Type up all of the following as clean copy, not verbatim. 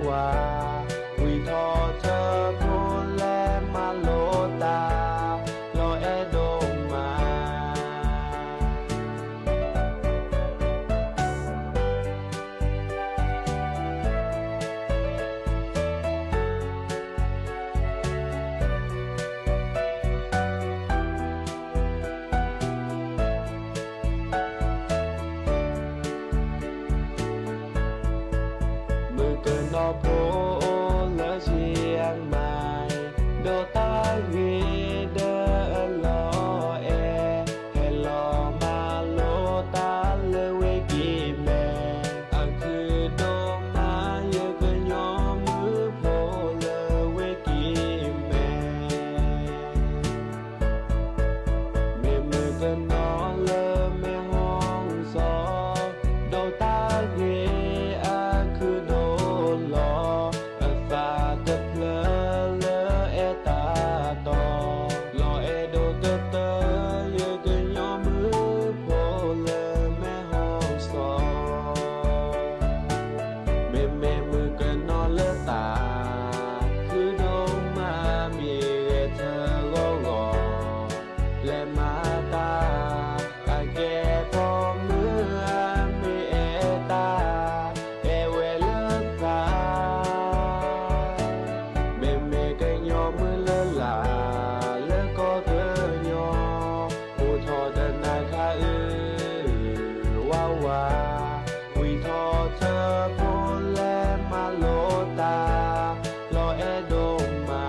ว่าวิทอเธอพูดและมาโลตาโลเอโดมามือเกินนอโพเลเชียงใหม่โดตาวีเดลอเอเฮลอมาโลตาเลเวกีแมอันคือโดมาเยอะเกินยอมือโพเลเวกีแมเมมือเกินนอเลเมห้องสอโดตาวีอันคือโดลอฟาเตเพลเลเอตาตอลอเอโดเตเตเยเกยอมือโพเลแม่ห้องสอเมมือเกินนอนเลตาคือโดมามีเรเธอโกโกและมาตาอาแกพอมือมีเอตาเอเวเลตาเมก็ยอมือเลลาเลก็เธอยอผู้ทอเดินนาคาว่าวิทอเธอพูดและมาโลตาโลเอโดมา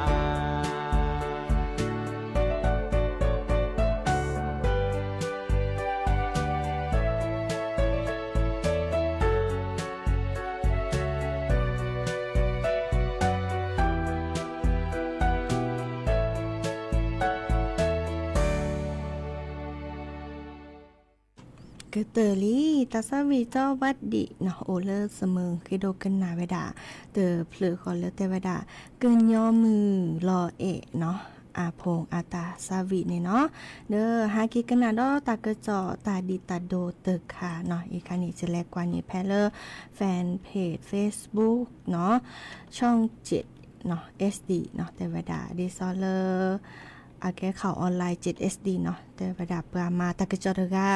ก็เตอรี่ตาซาวีเจ้าวัดดิเนาะโอเลอร์เสมอคือโดกันนาเวดาเตอเพลือขอเลอเตเวดาเกินย่อมือรอเอะเนาะอาพงอาตาซาวีเนี่ยเนาะเด้อหากิกันนาดอตากระจอตาดิตาโดเตอค่ะเนาะอีกคันนี้จะแลกกว่านี้แพเลอร์แฟนเพจ Facebook เนาะช่อง7เนาะ SD เนาะเตเวดาดิซอเลอร์อาแกข่าวออนไลน์ 7SD เนาะแต่ประดับปรามาตะกะจอดกา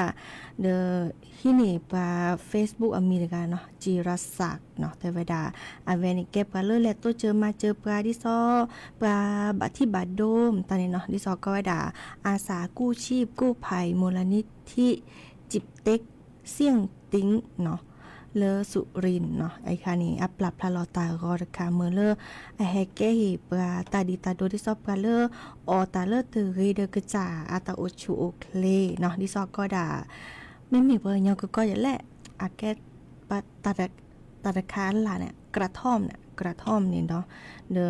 เดอฮินี่ปรา Facebook อเมริกาเนาะจีรศักดิ์เนาะแต่ประดาอเวนิเก็บกันเลยแหละตัวเจอมาเจอปลาดิซอปลาบัดที่บัดโดมตอนนี้เนาะดิซอก็ว่าด่าอาสากู้ชีพกู้ภัยมูลนิธิจิบเต็กเสี่ยงติ้งเนาะเลอสุรินเนาะไอ้คานี่อัปลับพลาลอตารอดคาเมเลอไอแฮเกฮีปราตาดิตาโดดิซอปราเลออตาเลอเตรีเดกจาอาตาโอชูโอเคลเนาะดิซอก็ด่าไม่มีเบอร์ยองก็อย่างแหละอาแกปตาดคานล่ะเนี่ยกระท่อมเนี่ยเนาะเดอ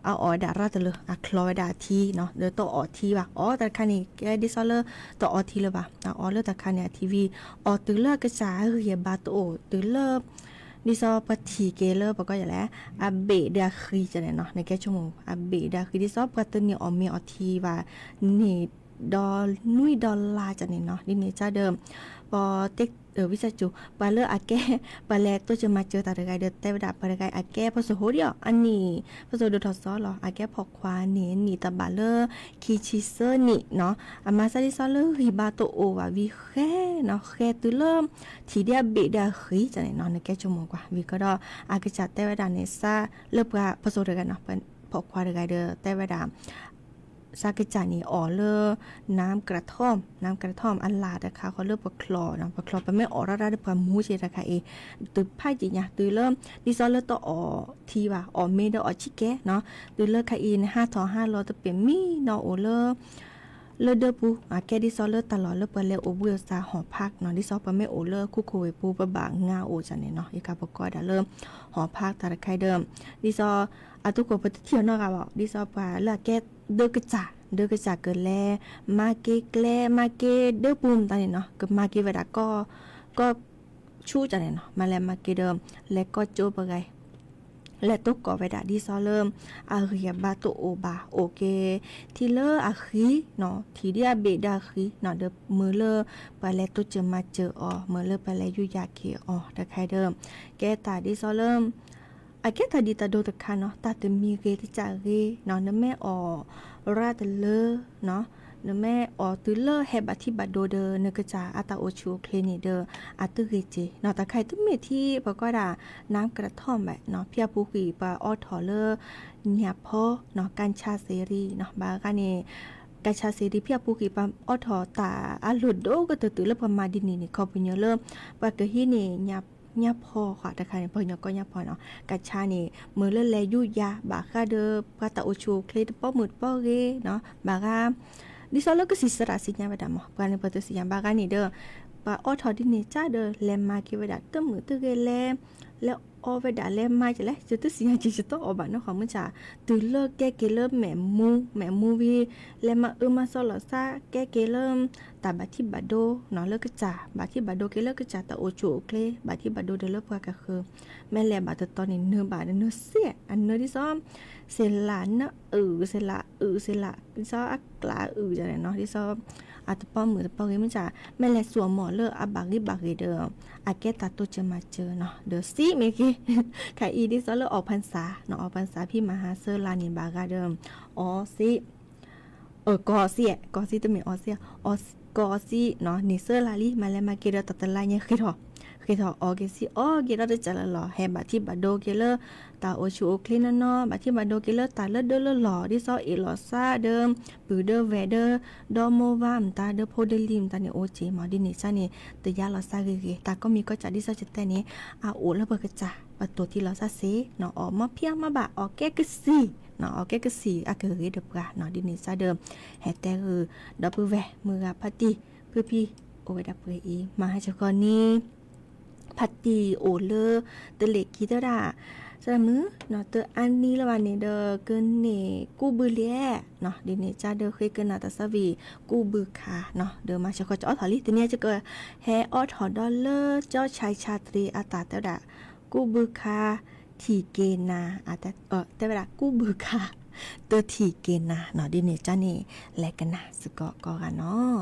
เอาออดาราตเลยอะคลอยดาทีเนาะเดี๋ยวตัวออทีว่ะอ๋อแต่คันนี้แกดิซอเลอร์ตัวออทีเลยว่ะอ๋อเลอแต่คันเนี่ยทีวีออตือเลอร์กระจาเฮียบาโตโอตือเลอร์ดิซอปทีเกเลอร์ปก็อย่างแล้วอาเบดาคีจะเนี่ยเนาะในแกชั่วโมงอาเบดาคีดิซอปตัวเนี่ยออมีออทีว่านี่ดอลนุยดอลลาร์จะเนี่ยเนาะดิเมจ้าเดิมพอเต็กวิชาจูปาเลออาแกปาแลกตัวจะมาเจอตาเดกายเดเตวดาปาเดกายอาแกพอสโหเดียวอันนี้พอสโดทอซอหรออาแกพอกควาเนนี่ตาบาเลอคีชิเซอร์นี่เนาะอามาซาดิซอเลอริบาโตโอวาวิแค่เนาะแค่ตุเริ่มทีเดียเบดาคีจะเนี่ยเนาะในแกชั่วโมงกว่าวิก็ดออากจัดเตวดาเนซาเลิบกว่าพอสเดกันเนาะเป็นพอกควาเดกายเดเตวดาซากจานี่อ๋อเลอน้ำกระท่อมอันลาดนะคะเขาเริ่มปลาคลอเนาะปลาคลอไปไม่ออกระดับปลามูเจนะคะตือไพ่จีเนี่ยตือเริ่มดิซอเลอต่ออ๋อทีว่าอ๋อเมดอ๋อชิแกเนาะตือเลอค่ะใน500จะเปลี่ยนมีเนาะโอเลอเดอปูแกดิซอเลอตลอดเลอเปเลโอเวลซาหอพักเนาะดิซอปะไม่โอเลอคู่โคเวปูปะบางงาโอจันเนี่ยเนาะอีกาปกอดาเริ่มหอพักตาไคเดิมดิซออาตุโกปะเที่ยวเนาะค่ะบอกดิซอปะเลอแกเดอกระจาเกิดแลมาเกแกลมาเกเดอปูมตาเนี่ยเนาะกับมาเกเวดาก็ชู้จันเนี่ยเนาะมาแล้วมาเกเดิมและก็โจปะไงและตุกกอเวดาดิซอเริ่มอาเรียบาโตโอบาโอเคทีเลออาคีเนาะทีเดียเบดาคีเนาะเดมือเลอไปแล้วตุจะมาเจออ๋อมือเลอไปแล้วยุยาเคอ๋อตะไคเดิมแกตาดิซอเริ่ม อาแค่ทาดีตาโดตะคาเนาะตาตะมีเกตจาเกเนาะนแม่ออราตะเลเนาะนแม่ออตุเลแฮบอธิบัติโดเดนกจาอาตาโอชูคลินิเดอาตุเกเจเนาะตะไครตุเมที่ปก็ดาน้ำกระท่อมแบบเนาะเพียปูกีปาออทอเลญาพอเนาะกัญชาเสรีเนาะบากาเนกัญชาเสรีเพียปูกีปาออทอตาอาลุดโดก็ตื่นแล้วประมาณดินี่นี่เขาเป็นเยอะเริ่มปากะฮีนี่ญาพอค่ะตะไครเพิ่นก็ญาพอเนาะกัญชานี่มื้อเลแลยุยาบาคาเดปาตาโอชูคลิดป้อมืดป้อเกเนาะบากาดิซอลก็สิสระสิญาบดามปานเปตสิญาบากานี่เด้อปาออทอดินี่จ้าเด้อแลมากิวดาตึมือตึเกแลแล้วออเวดาแลมาจะแลจะตึสิญาจิตออบาเนาะของมึงจ้าตึเลิกแกเกเริ่มแหม่มูวีแลมามาซอลซาแกเกเริ่มตาบาที่บาโดเนาะเลิกกะจ้าบาที่บาโดเกเลิกกะจ้าตาโอโชเคลบาที่บาโดเดเลิกกะคือแม่แลบาตตอนนี้เนื้อบาเนื้อเสียอันเนื้อที่ซ้อมเซลาเนาะเซลาที่ซ้ออักลาจังได๋เนาะที่ซ้ออาตป้อมมือตป้อเกมันจ้าแม่แลสวมหมอเลออาบากิเดออาแกตาโตจะมาเจอเนาะเดอซี่เมกี้ไข่อีดิซอเลอออกพรรษาเนาะออกพรรษาพี่มหาเซอร์ลานินบากาเดิมอ๋อสิกอซี่ตะเมออเสียกอซี่เนาะนี่เซอร์ลาลีมาแล้วมาเกเดตตะลาเนี่ยคือออเกซี่เกเดจะละหล่อแฮบาที่บาโดเกเลตาโอชูโอคลินเนาะบาที่บาโดเกเลตาเลเดลหล่อดิซอเอลอซาเดิมปือเดเวเดดอโมวามตาเดโพเดลิมตาเนี่ยโอเจมาดินี่ซะนี่ตะยาลอซาเกตาก็มีก็จะดิซอจะแต่นี้อาโอแล้วเบิกจ้าปะตัวที่ลอซาเซเนาะออกมาเพียงมาบะออกแกกซี่เนาะออกแกกซี่อาเกเรเดบกาเนาะดินี่ซะเดิมแฮแต่คือดับเบิลแวมือพัตติเพื่อพี่โอเวดับเบิลอีมาให้เจ้าก่อนนี้พัตตีโอเลอเตเล็กกีตราสระมือเนาะเตอันนี้ละวันนี้เดอเกินเนกูบือเลียเนาะดิเนจ้าเดอเคยเกินนาตาสวีกูบือคาเนาะเดอมาชะก็จะออถอลิตเนี่ยจะเกิดแฮออถอดอลเลอร์เจ้าชายชาตรีอาตาเตดากูบือคาทีเกนาอาแต่แต่เวลากูบือคาเตอทีเกนาเนาะดิเนจ้านี่แลกันนะสกก็กันเนาะ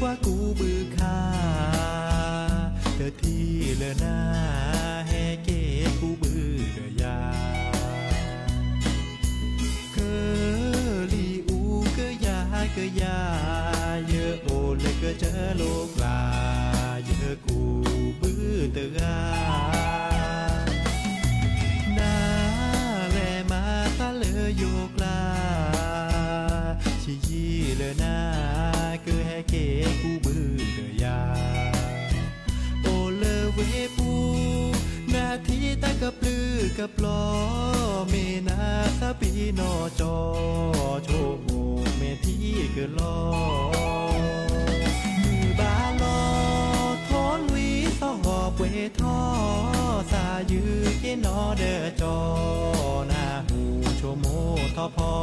ว่ากูบือคาเดอที่เลอหน้าแฮเกกูบือเดอยาเกลีอูเกยาเยอะโอเลยเกเจอโลกลาเยอะกูบือเตอนาแลมาตาเลอโยกลาชิยีเลอหน้าคือแฮเกกูบือเดอยาโอเลเวปูนาทีตะกับลือกับลอเมนาซาปีนอจอโชโอเมที่เกลอมือบาลอทอนวีซอหอบเวทอสายือเกนอเดอจอนาหูโชโมทอพอ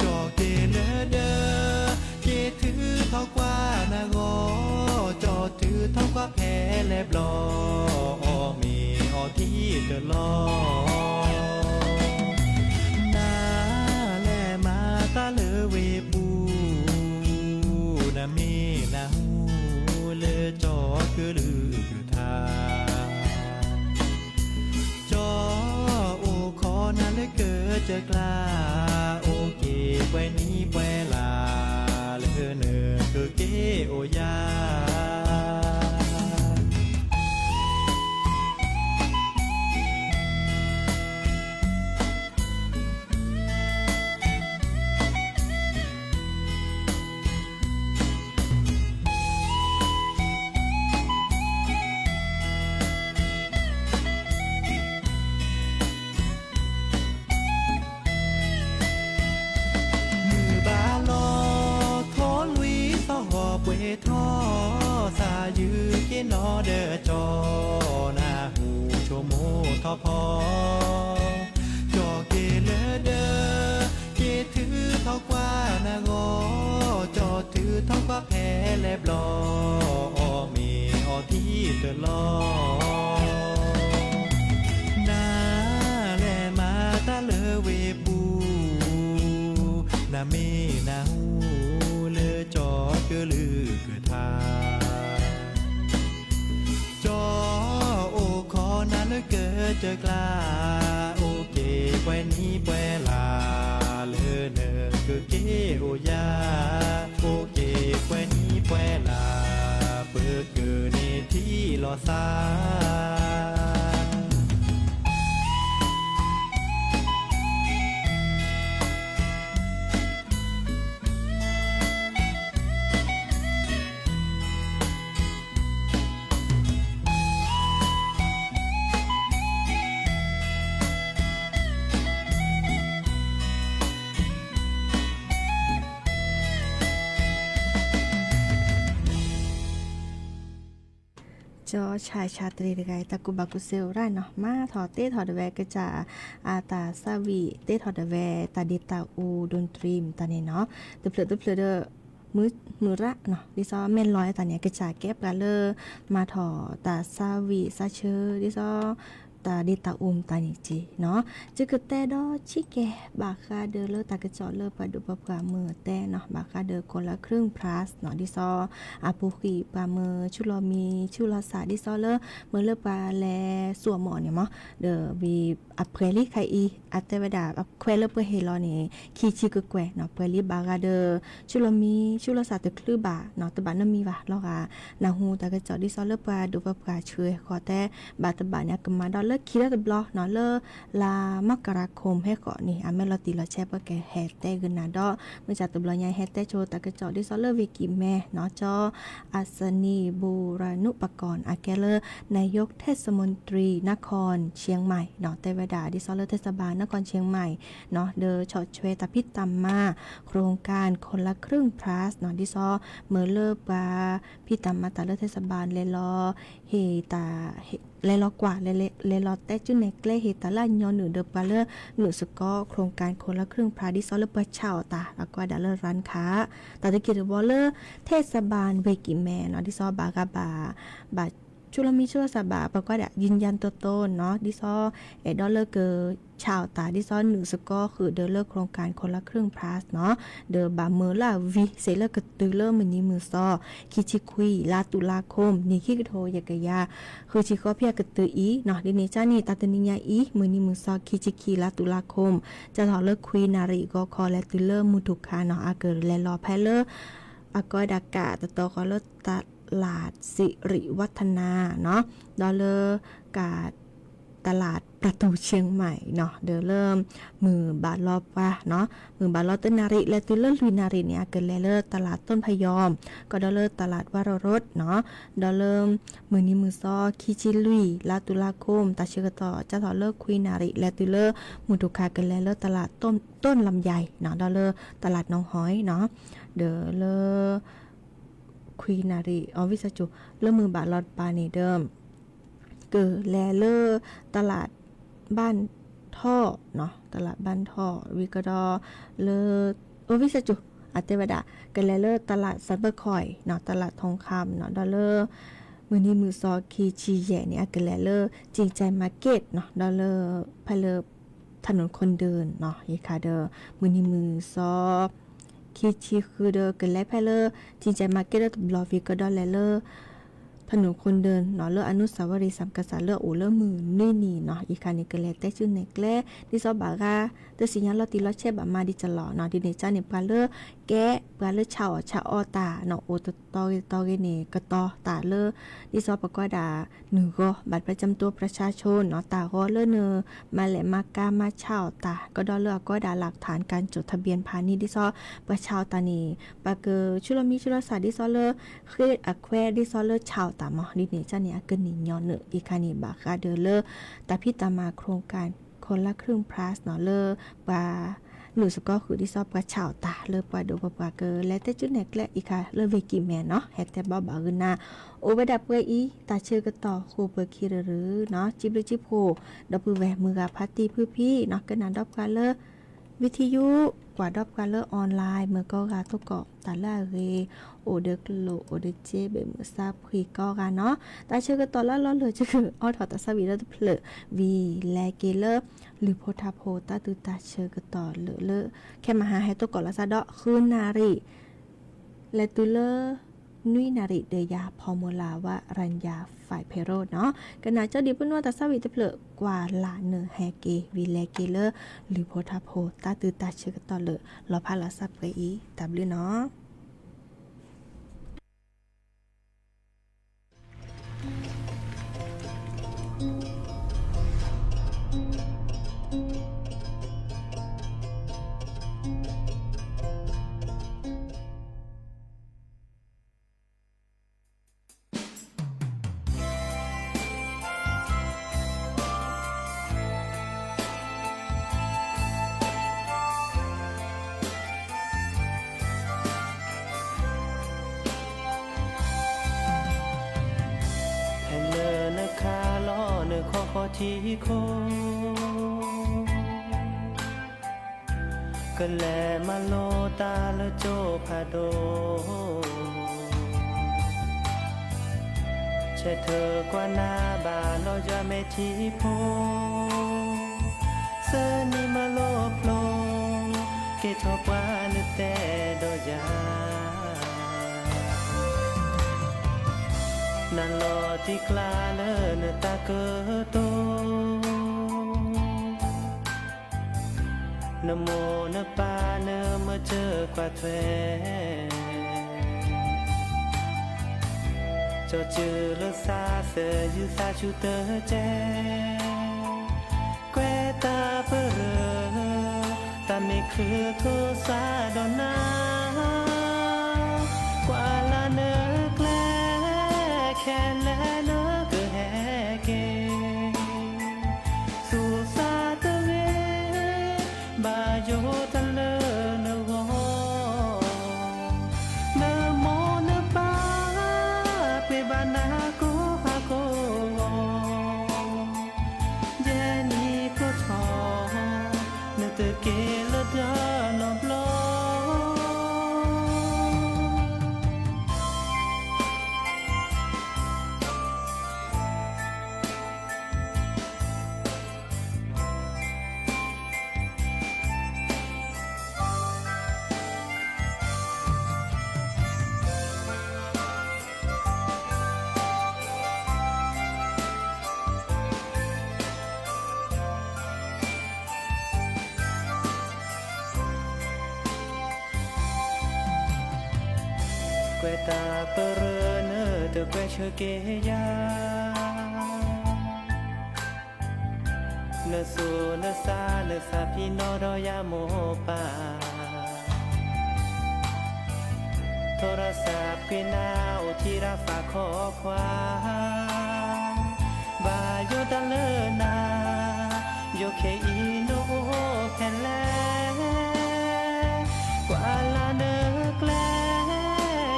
จอเกเลเดอถือเท่ากว่านางอจอถือเท่ากว่าแพ้แลบลอมีที่เดลอนาแลมาตาเลเวปูนามีนาหูเลจอคือลือคือทาจอโอขอนาเลเกิดจะกล้าโอเกไว้นี้ไว้ลาเนอคือเกโอยาทอสายือเกนอเดอจอนาหูโชโมทอพอ นี้แปลาเลอเนอคือเกโอยาโอเกแควนี้แปลาเปิดเกิดในที่รอซาจอชายชาตรีไกตะกุบักุเซลได้เนาะมาถอเต้ถอดแวก็จะอาตาซาวีเต้ถอดแวตาดิตาอูดนตรีมตาเนี่ยเนาะตึบเดอมือระเนาะดิซอแม่นร้อยตาเนี่ยก็จะแก็บกะเลอมาถอตาซาวีซาเชอดิซอตาดิตาตานี่จีเนาะจะกแต่ดอชิแกบาคาเดอเลอตากระจอเลอปะดุปะปะมือแต่เนาะบาคาเดอคนละครึ่งพลัสเนาะดิซออาปุกีปามือชุลอมีชุลสาดิซอเลอเมื่อเลอปาแลสัวหมอเนี่ยมั้งเดอวีอัพเพลิไคอีอัตเตวดาอัพเควเลอเปเฮลอนี่คีชิกแกวเนาะเพลิบาคาเดอชุลมีชุลสาตะคลือบาเนาะตะบานะมีวะลอกานาฮูตากระจอดิซอเลอปาดุปะปะช่วยขอแต่บาตะบาเนี่ยกมาดอเลคิดแล้วบล็อกเนาะเลลามกราคมให้ก่อนนี่อเมลติลอแชปแกแฮชแท็กกันนะดอเมื่อจากตบลอยใหญ่แฮชแท็กโชว์ตะกระจอดิซอเลวิกิแม่เนาะจออัศนีบูรานุปกรณ์อาแกเลนายกเทศมนตรีนครเชียงใหม่เนาะเตวดาดิซอเลเทศบาลนครเชียงใหม่เนาะเดอชอช่วยตะพิตัมมาโครงการคนละครึ่งพลัสเนาะดิซอเมื่อเลิกปาพิตัมมาตาเลเทศบาลเลยรอเฮตาเลลอกว่าเลลอแต่จุในเกลเฮตาลาญอหนึ่งเดปาเลหนึ่งสกอโครงการคนละครึ่งพาดิซอลเปอร์ชาวตาแล้วก็ดาเลร้านค้าตาตะกิดวอลเลอร์เทศบาลเวกิแมนเนาะดิซอบากาบาชุลมีชุลสบาปก็ได้ยืนยันตัวตนเนาะดิซอดอลเลอร์เกอชาวตาดิซอหนึ่งสกอคือเดอเลอร์โครงการคนละครึ่งพลัสเนาะเดอบาเมอร์ลาวิเซเลอร์กตือเลอร์มือนี้มือซอคิชิคุยลาตุลาคมนี่คิกโทยากะยาคือชิคอเพียกตืออีเนาะดิเนจานี่ตาตนิยาอีมือนี้มือซอคิชิคีลาตุลาคมจะถอเลอร์คุยนาริก็คอและตือเลอร์มุทุคาเนาะอาเกิดและรอแพเลอร์อากอยดากาตะตอคอเลอร์ตลาดสิริวัฒนาเนาะดอลเลอร์กาดตลาดประตูเชียงใหม่เนาะเดี๋ยวเริ่มมือบาทรอบว่าเนาะมือบาทรอบต้นนาริและตุลเลอร์ลุยนาริเนี่ยเกิดเลอร์ตลาดต้นพยอมก็ดอลเลอร์ตลาดวารรสเนาะดอลเลอร์มือนี้มือซอคิจิลุยลาตุลาคมตาเชือกต่อจะถอเลิกคุยนาริและตุลเลอร์มุตุคาเกิดเลอร์ตลาดต้นลำไยเนาะดอลเลอร์ตลาดน้องหอยเนาะเดี๋ยวเลอคุยนารีออวิสจุเริ่มมือบาทลอดปานีเดิมเกิดแลเลอร์ตลาดบ้านท่อเนาะตลาดบ้านท่อวิกดอเลออวิสจุอัตเตวดาเกิดแลเลอร์ตลาดซันเบอร์คอยเนาะตลาดทองคำเนาะดอลเลอร์มือนี้มือซอคีชีแย่เนี่ยเกิดแลเลอร์จริงใจมาร์เก็ตเนาะดอลเลอร์พาเลอถนนคนเดินเนาะยีคาเดอมือนี้มือซอคิชิคือเดอเกิดแลแพเลอร์จริงใจมาร์เก็ตบลอวิกดอลเลอร์ถนนคนเดินเนาะเลออนุสาวรีย์สัมกษัตริย์เลอโอเลอมือนี่เนาะอีคานี่เกลแต่ชื่อในแกลดิซอบากาเตสิญญาลอติลอเชบมาดิจลอเนาะดิเนจาเนี่ยปาเลอแกปาเลอชาวอตาเนาะโอตอเกเนกตอตาเลอดิซอปกอดาหนึ่งก็บัตรประจำตัวประชาชนเนาะตาก็เลอเนอมาแหลมากามาชาวตาก็ดอเลอก็ดาหลักฐานการจดทะเบียนพาณิชย์ดิซอประชาวตานีปาเกอชุลมีชุลสาดิซอเลอเครดอะแควดิซอเลอชาวตามอดิเนจาเนี่ยกึ่นนิยอนเนออีคานี่บาคาเดอเลอตาพิตามาโครงการคนละครึ่งพลัสเนาะเลอบาหนูสก็คือที่ซอบกระเฉาตาเลอปาโดปาเกอและแต่จุดแนกและอีค่ะเลอเวกิแมนเนาะแฮตแต่บ่บาอึนนาโอเวดับเปอีตาเชื่อก็ต่อโคเปอร์คิหรือเนาะจิบจิโพดอปือแหวมือกาพัตตีพื้พี่เนาะกนันดอบกาเลอวิทยุกว่าดอบกาเลอออนไลน์เมื่อก็กาตุกะตาลาเรโอเดกโลโอเดเจเบมือซาคุยก็กันเนาะตาเชื่อก็ต่อละล้อเลยจะคือออถอตาสวีแล้วเพลวีแลเกเลอร์หรือโพธาโพตาตุตาเชื่อก็ต่อเลอแค่มาหาให้ตุกะละซาดอคืนนารีและตุเลอ นุ้ยนาริเดยาพอมลาวะรัญญาฝ่ายเพโรดเนาะกันนาเจ้าดิปุ่นว่าตาซาวิตะเพลกว่าลาเนแฮเกวิเลเกเลอร์หรือโพธาโพตาตือตาเชกตอเลรอพาลาซับกะอีตับลือเนาะที่โคก็แลมาโลตาละโจพาโดใช่เธอกว่าหน้าบาเราจะไม่ที่โพเสนี่มาโลโปลเกทอกว่านึกแต่ดอยานั่นรอที่กลาเลนตาเกิดโตนโมนปาเนมาเจอกว่าแทเจ้าจือเลซาเสยืซาชูเตอแจแกวตาเปรอตาไม่คือโทซาดอนา กว่าลาเนแกลแค่แลเนก็แฮเกสู่ซาตะเวบาโยตะเลนวนโมนปาเปบานาโกฮาโกเจนี่ก็ทอนตะเกลดานอบลอแกวตาเปรเนเตแกวเชเกยาเนสูเนซาพี่นอรอยาโมปาโทรศัพท์กนาวที่รับฝากข้อความบาโยตะเลนาโยเคอีโนแผ่นแลกว่าลาเนแกล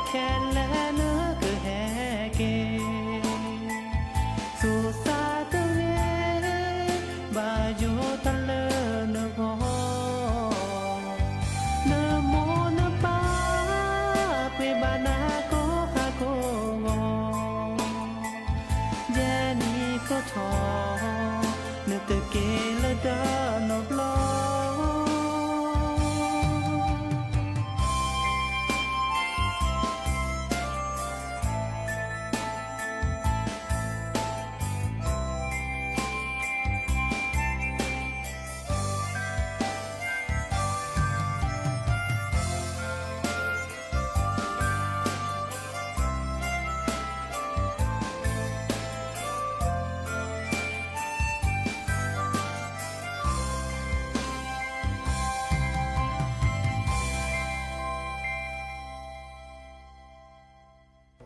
แค่แลเนคือแฮเกสู่ซาตะเวบาโยตะเลนโกนโมนปาเปบานาโกฮาโกเจนี่ก็ทอเนตะเกลดานอบลอ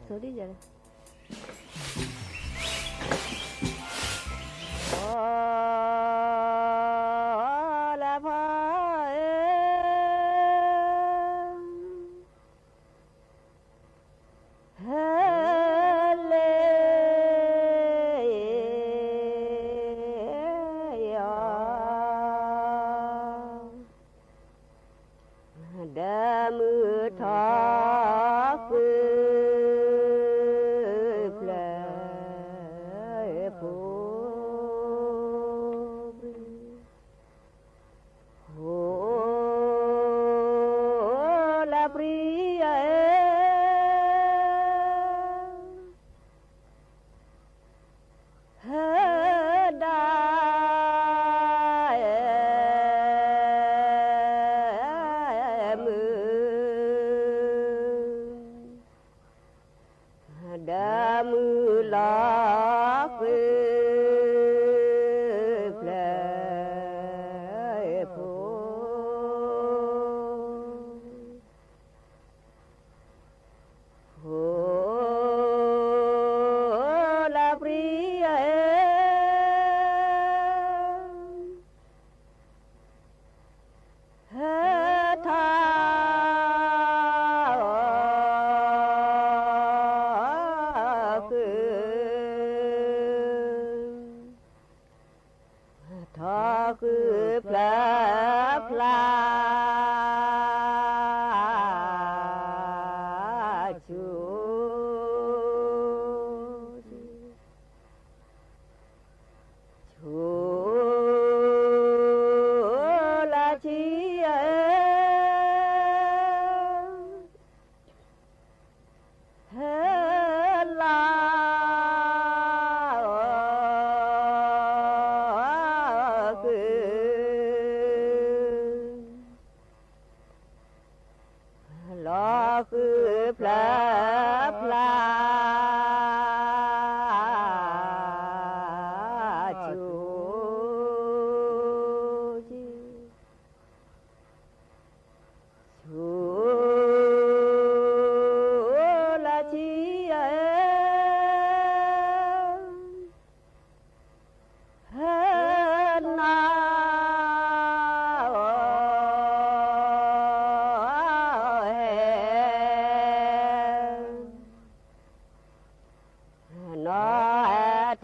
Sorry jare. La pa hele ya da mưa thọ เพลอพลาชูชูละชีเฮลาลอคือพลาพลาจูจูละชีเฮนา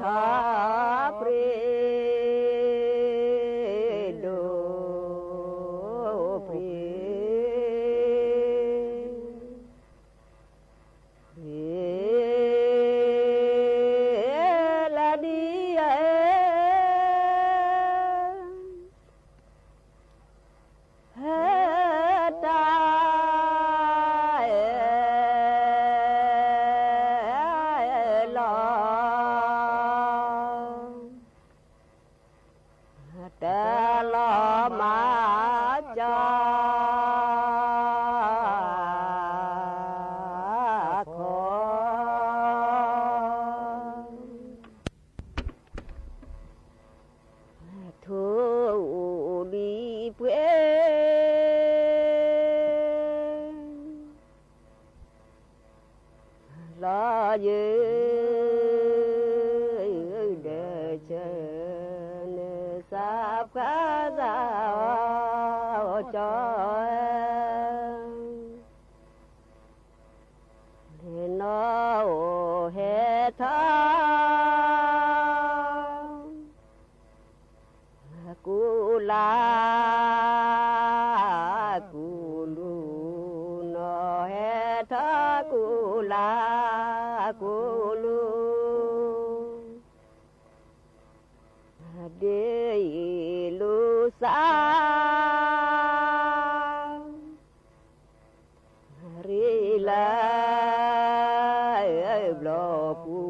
ทอปรีดูปรีละดีเฮตาลอแต่ลอมาจาขอทูลีเพื่อลอเยเดเชนสาบขาสาวจอยนอเฮทากูลากูลูนอเฮทากูลากูลูเดลูสารีลาบลอปู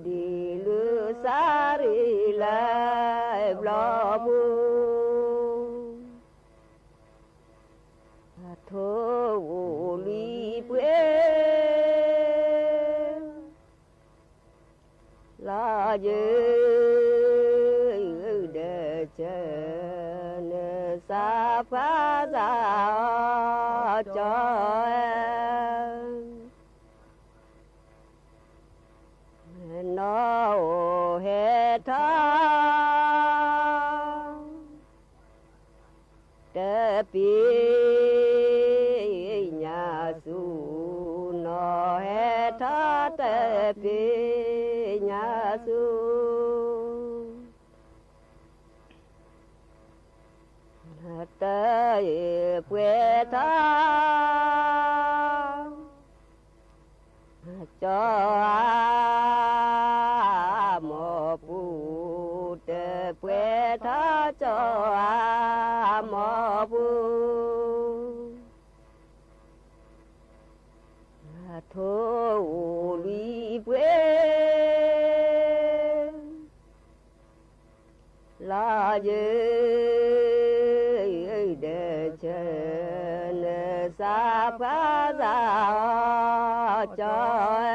ดีลูสารีลาบลอปูโทลีเปลาเยเดเจเนสาพาสาจอยนอเฮทาเตปีญาสูนอเฮทาเตปีญาสูเตยเพื่อทาจอหมอปูเตเพื่อทาจอหมอปูโทลีเพื่อลาเยเดเชนสาพาสาจอย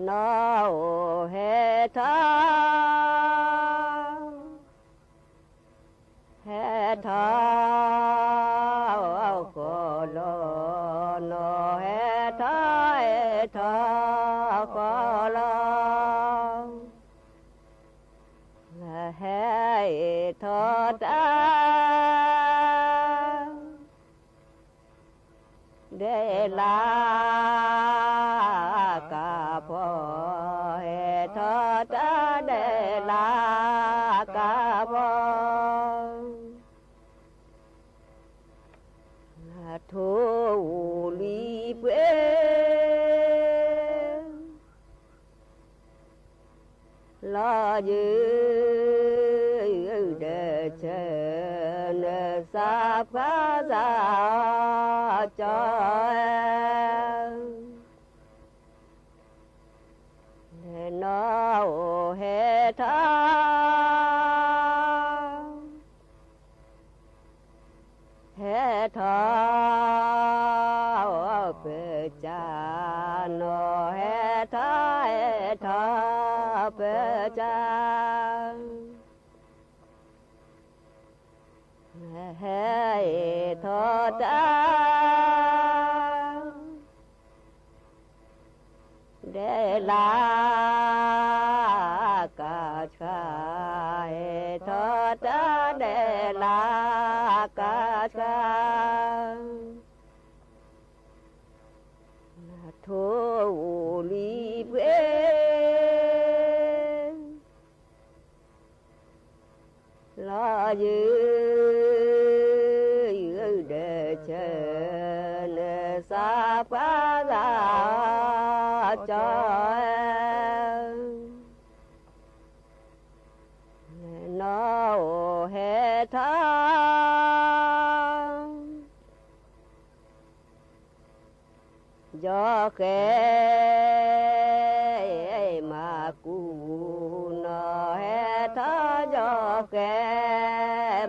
นอเฮทาเฮทาขอลอนอเฮทาเฮทาขอลอเฮทอตาเดลากาพอเฮทอตาเด ยืเดเชนสาพาสาจอยนอเฮทาเฮทาเปจานอเฮทาเฮทาเปจาเฮทอตาเดลากาชาเฮทอตาเดลากาชาทุลีเพลายืเดเชนสาพาสาจอยนอเฮทายอแกมากูนอเฮทายอแก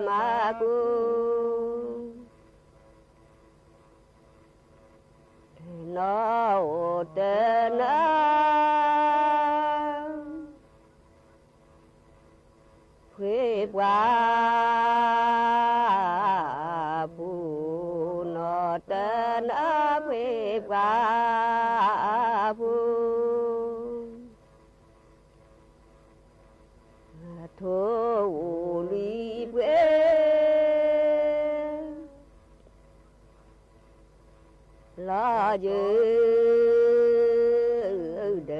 มากูนอเตนะเพื่อว่าผู้นอเตนะเพื่อว่าผู้ทุลีเพื่ลายืเด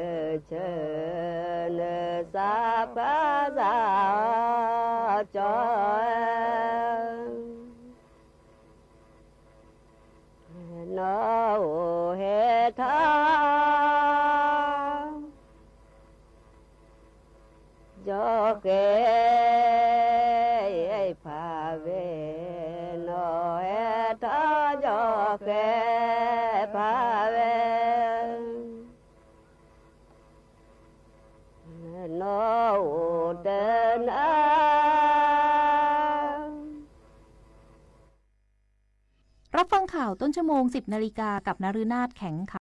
เชนสาพาสาจอยนอเฮทายอแกพาเวนอเฮทายอแกพาเวนอเดนะ รับฟังข่าวต้นชั่วโมง 10 นาฬิกากับนฤนาถแข็ง